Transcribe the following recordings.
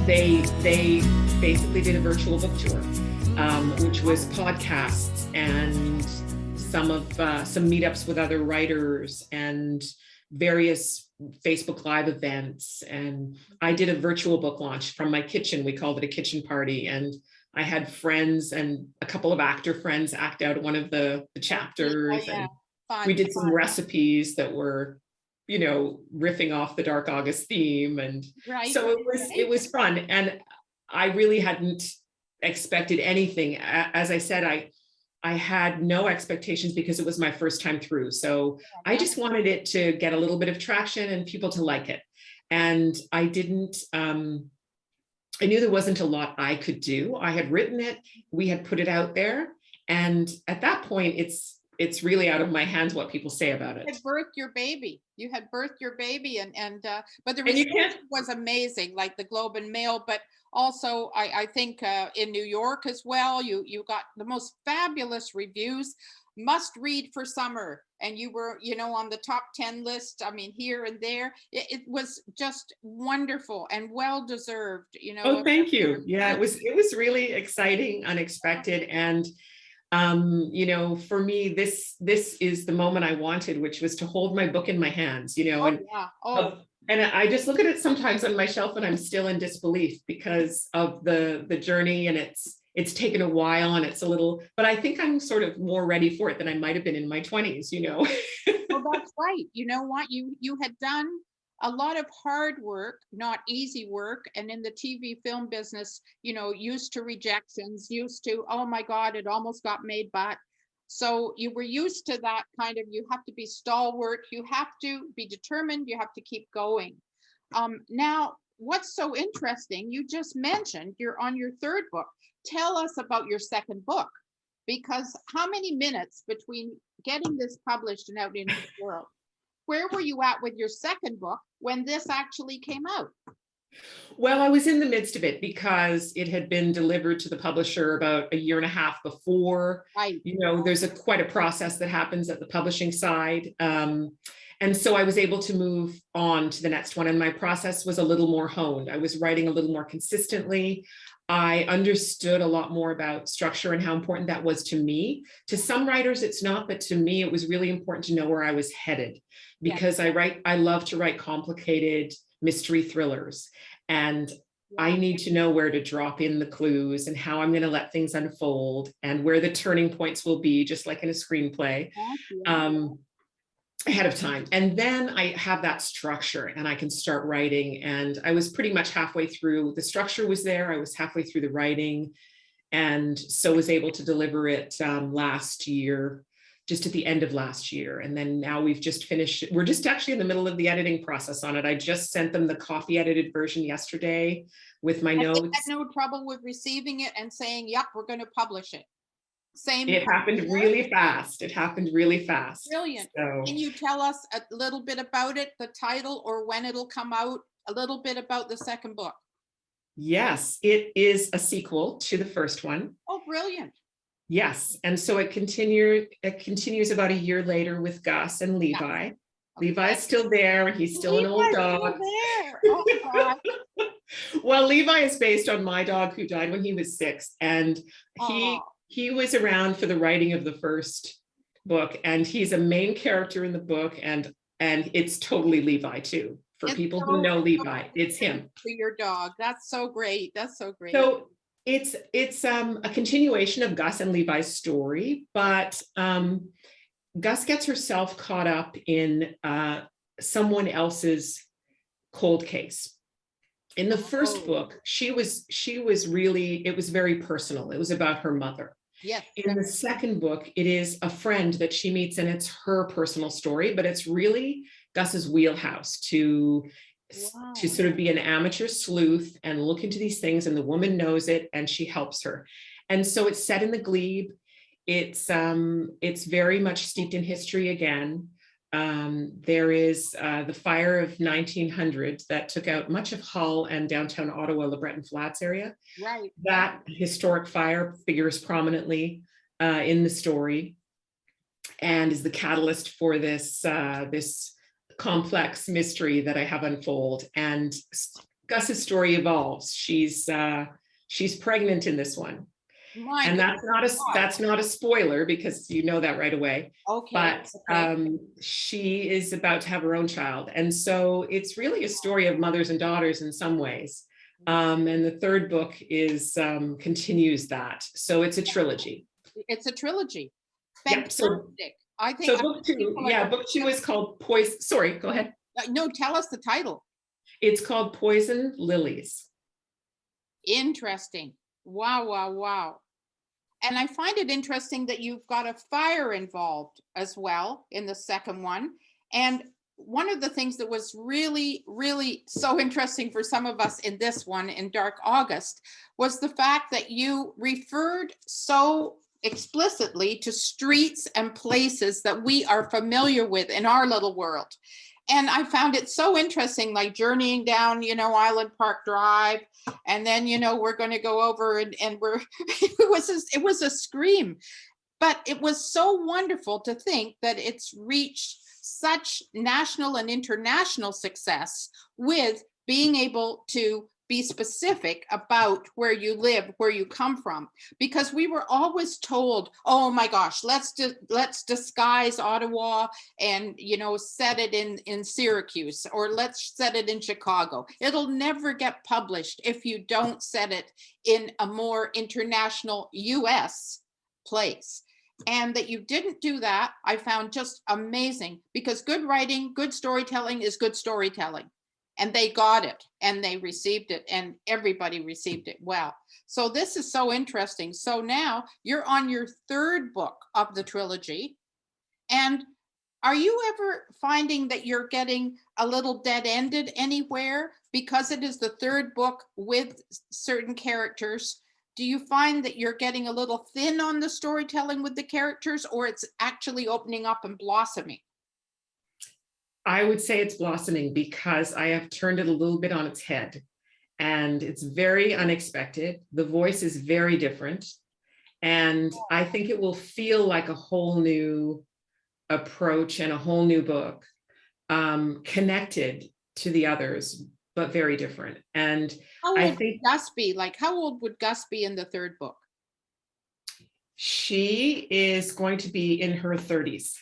They basically did a virtual book tour, which was podcasts and some meetups with other writers and various Facebook Live events. And I did a virtual book launch from my kitchen. We called it a kitchen party. And I had friends and a couple of actor friends act out one of the chapters. Yeah. And we did some recipes that were, riffing off the Dark August theme. And so it was fun. And I really hadn't expected anything. As I said, I had no expectations because it was my first time through. So I just wanted it to get a little bit of traction and people to like it. And I didn't, I knew there wasn't a lot I could do. I had written it, we had put it out there. And at that point, it's really out of my hands what people say about it. You had birthed your baby. But the response was amazing, like the Globe and Mail, but also I think in New York as well, you got the most fabulous reviews. Must read for summer, and you were on the top 10 list. I mean, here and there. It was just wonderful and well deserved. Oh, thank you. Yeah, it was really exciting, unexpected, and for me, this is the moment I wanted, which was to hold my book in my hands, and I just look at it sometimes on my shelf and I'm still in disbelief because of the journey, and it's taken a while, and it's a little, but I think I'm sort of more ready for it than I might have been in my 20s, Well, that's right. You know what? You had done a lot of hard work, not easy work. And in the TV film business, used to rejections, used to, oh my God, it almost got made, but. So you were used to that kind of, you have to be stalwart, you have to be determined, you have to keep going. Now, what's so interesting, you just mentioned you're on your third book. Tell us about your second book, because how many minutes between getting this published and out into the world? Where were you at with your second book when this actually came out? Well, I was in the midst of it because it had been delivered to the publisher about a year and a half before. Right. There's quite a process that happens at the publishing side. And so I was able to move on to the next one, and my process was a little more honed. I was writing a little more consistently. I understood a lot more about structure and how important that was to me. To some writers, it's not, but to me, it was really important to know where I was headed, because I love to write complicated mystery thrillers, and I need to know where to drop in the clues and how I'm going to let things unfold and where the turning points will be, just like in a screenplay, ahead of time. And then I have that structure and I can start writing. And I was pretty much halfway through. The structure was there. I was halfway through the writing, and so was able to deliver it last year, just at the end of last year. And then now we've just finished. We're just actually in the middle of the editing process on it. I just sent them the copy edited version yesterday with my notes. I had no trouble with receiving it and saying, yep, we're going to publish it. It happened really fast. Brilliant. So, can you tell us a little bit about it, the title, or when it'll come out, a little bit about the second book? Yes, it is a sequel to the first one. Oh, brilliant. Yes. And so it continues about a year later with Gus and Levi. Yeah. Okay. Levi's still there. He's still an old dog. Oh, God. Well, Levi is based on my dog who died when he was 6. And he was around for the writing of the first book, and he's a main character in the book, and it's totally Levi too. For people who know Levi, it's him. For your dog. That's so great. So it's a continuation of Gus and Levi's story, but Gus gets herself caught up in someone else's cold case. In the first book, she was really, it was very personal. It was about her mother. Yes. In the second book, it is a friend that she meets, and it's her personal story, but it's really Gus's wheelhouse to sort of be an amateur sleuth and look into these things, and the woman knows it and she helps her. And so it's set in the glebe. It's very much steeped in history again. There is the fire of 1900 that took out much of Hull and downtown Ottawa, Le Breton Flats area. Right. That historic fire figures prominently in the story, and is the catalyst for this complex mystery that I have unfold. And Gus's story evolves. She's pregnant in this one. My And goodness. that's not a spoiler because you know that right away. Okay. But Okay. she is about to have her own child. And so it's really a story of mothers and daughters in some ways. And the third book is continues that. So it's a trilogy. It's a trilogy. Yeah. Fantastic. I think So book two, yeah, book two is called Poison. Sorry, go ahead. no, tell us the title. It's called Poison Lilies. Interesting. Wow, wow, wow. And I find it interesting that you've got a fire involved as well in the second one. And one of the things that was really, really so interesting for some of us in this one, in Dark August, was the fact that you referred so explicitly to streets and places that we are familiar with in our little world. And I found it so interesting, like journeying down, Island Park Drive. And then, we're going to go over and we're, it was a scream. But it was so wonderful to think that it's reached such national and international success with being able to be specific about where you live, where you come from, because we were always told, oh my gosh, let's disguise Ottawa and set it in Syracuse, or let's set it in Chicago. It'll never get published if you don't set it in a more international US place. And that you didn't do that, I found just amazing, because good writing, good storytelling is good storytelling. And they got it and they received it and everybody received it well. So this is so interesting. So now you're on your third book of the trilogy. And are you ever finding that you're getting a little dead-ended anywhere because it is the third book with certain characters? Do you find that you're getting a little thin on the storytelling with the characters, or it's actually opening up and blossoming? I would say it's blossoming because I have turned it a little bit on its head, and it's very unexpected. The voice is very different. And I think it will feel like a whole new approach and a whole new book, connected to the others, but very different. And How I old think would Gus be? Like, how old would Gus be in the third book? she is going to be in her 30s.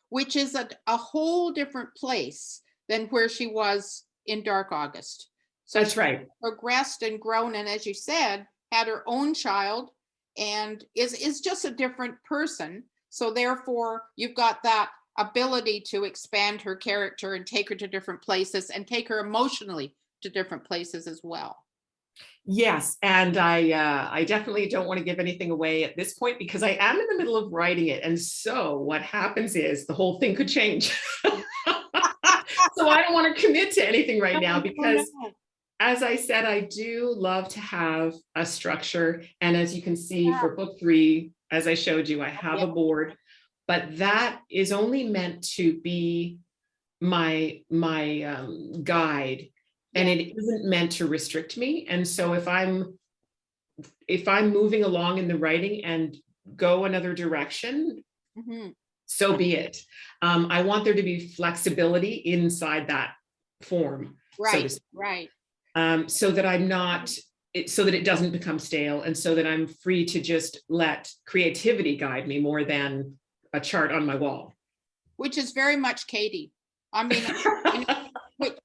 Which is a whole different place than where she was in Dark August. So That's right. Progressed and grown, and as you said, had her own child, and is just a different person. So therefore, you've got that ability to expand her character and take her to different places and take her emotionally to different places as well. Yes, and I definitely don't want to give anything away at this point because I am in the middle of writing it. And so what happens is the whole thing could change. So I don't want to commit to anything right now because, as I said, I do love to have a structure. And as you can see for book 3, as I showed you, I have a board, but that is only meant to be my guide. And it isn't meant to restrict me. And so if I'm moving along in the writing and go another direction, so be it. I want there to be flexibility inside that form. Right, so right. So that I'm not, so that it doesn't become stale, and so that I'm free to just let creativity guide me more than a chart on my wall. Which is very much Katie. I mean,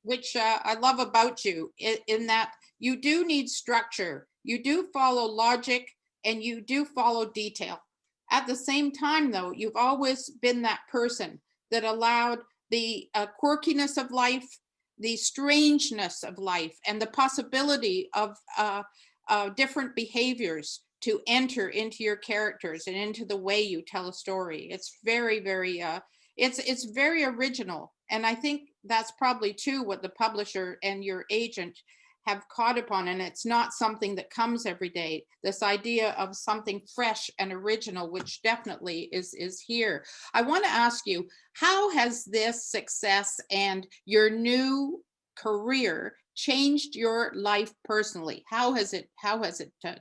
which I love about you in that you do need structure, you do follow logic, and you do follow detail. At the same time, though, you've always been that person that allowed the quirkiness of life, the strangeness of life, and the possibility of different behaviors to enter into your characters and into the way you tell a story. It's very, very, it's very original. And I think that's probably too what the publisher and your agent have caught upon. And it's not something that comes every day. This idea of something fresh and original, which definitely is here. I want to ask you, how has this success and your new career changed your life personally? How has it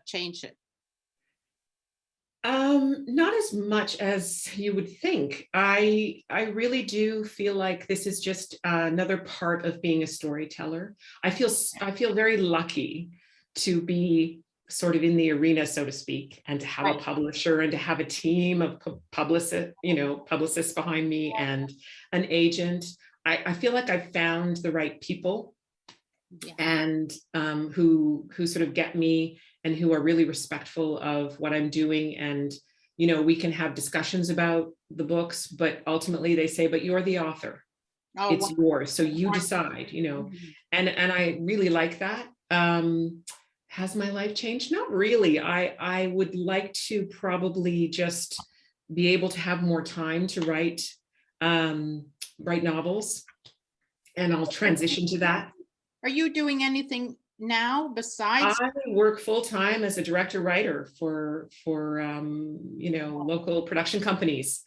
changed it? Not as much as you would think. I really do feel like this is just another part of being a storyteller. I feel very lucky to be sort of in the arena, so to speak, and to have a Right. publisher and to have a team of publicists behind me and an agent. I feel like I've found the right people Yeah. and who sort of get me and who are really respectful of what I'm doing. And, we can have discussions about the books, but ultimately they say, but you're the author. Oh, It's yours. So you wonderful. decide, Mhm. and I really like that. Has my life changed? Not really. I would like to probably just be able to have more time to write novels, and I'll transition to that. Are you doing anything now besides? I work full time as a director writer for local production companies.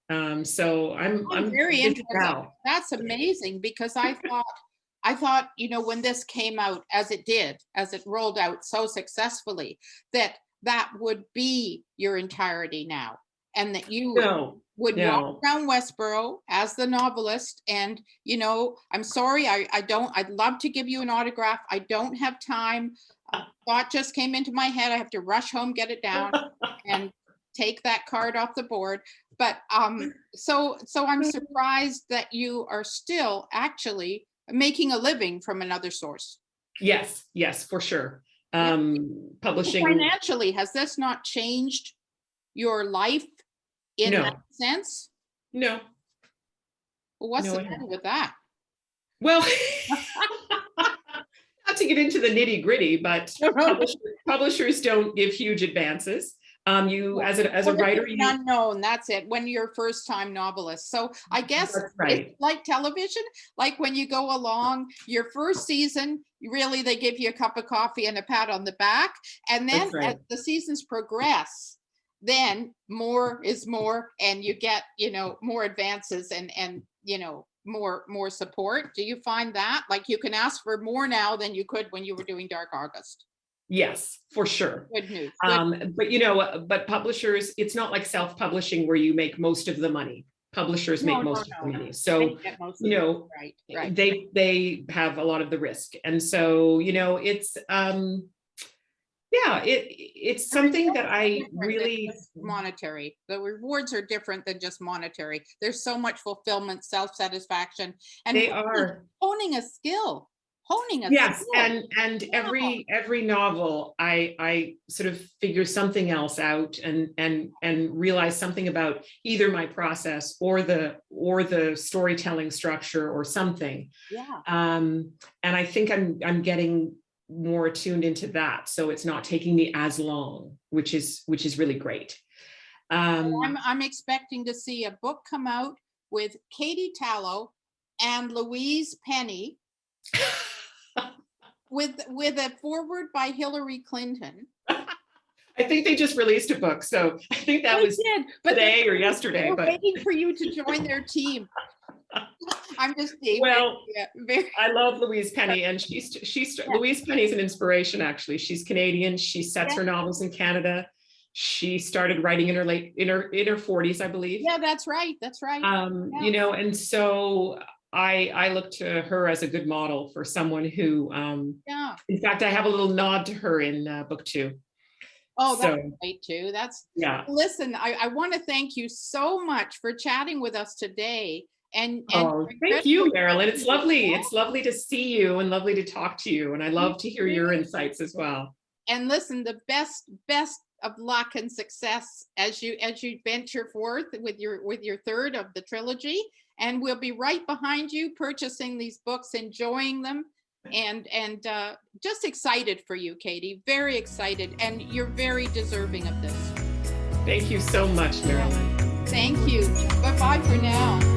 So I'm Very busy interesting. now. That's amazing because I thought, when this came out as it did, as it rolled out so successfully, that would be your entirety now, and that you No, would walk no. around Westboro as the novelist. And, I'm sorry, I'd love to give you an autograph. I don't have time. Thought just came into my head. I have to rush home, get it down, and take that card off the board. But so I'm surprised that you are still actually making a living from another source. Yes, for sure. Yeah. Publishing, Financially, has this not changed your life in that no, sense? no, Well, what's no, the it matter hasn't. with that? Well, not to get into the nitty gritty, but publishers don't give huge advances. You as a Well, writer, it's an unknown, that's it, when you're a first-time novelist. So I guess that's it's right. like television, like when you go along, your first season, really, they give you a cup of coffee and a pat on the back. And then That's as right. the seasons progress, then more is more, and you get, more advances and more support. Do you find that? Like you can ask for more now than you could when you were doing Dark August? Yes, for sure. Good news. Good. But publishers, it's not like self-publishing where you make most of the money. Publishers No, make no, most of the no. money. They So, get most of you it. know, Right. they have a lot of the risk. And so, it's yeah, it's The something rewards that are I different than really, just monetary. The rewards are different than just monetary. There's so much fulfillment, self-satisfaction, and they are. honing a skill. Honing a Yes, skill. and Wow. every novel, I sort of figure something else out and realize something about either my process or the storytelling structure or something. Yeah. And I think I'm getting more attuned into that, so it's not taking me as long, which is really great. I'm expecting to see a book come out with Katie Talllo and Louise Penny with a foreword by Hillary Clinton. I think they just released a book, so I think that They was did, but today or yesterday. they're But waiting for you to join their team. I'm just being well, very, I love Louise Penny, and yeah, Louise Penny is an inspiration. Actually, she's Canadian. She sets yeah, her novels in Canada. She started writing in her 40s, I believe. yeah, that's right. That's right. Yeah. And so I look to her as a good model for someone who, Yeah. in fact, I have a little nod to her in book 2. Oh, that's So great too. yeah. Listen, I want to thank you so much for chatting with us today and Oh, your thank incredible you, Merilyn. It's lovely. journey. It's lovely to see you and lovely to talk to you. And I love to hear your insights as well. And listen, the best of luck and success as you venture forth with your third of the trilogy. And we'll be right behind you, purchasing these books, enjoying them, and just excited for you, Katie. Very excited, and you're very deserving of this. Thank you so much, Merilyn. Thank you. Bye bye for now.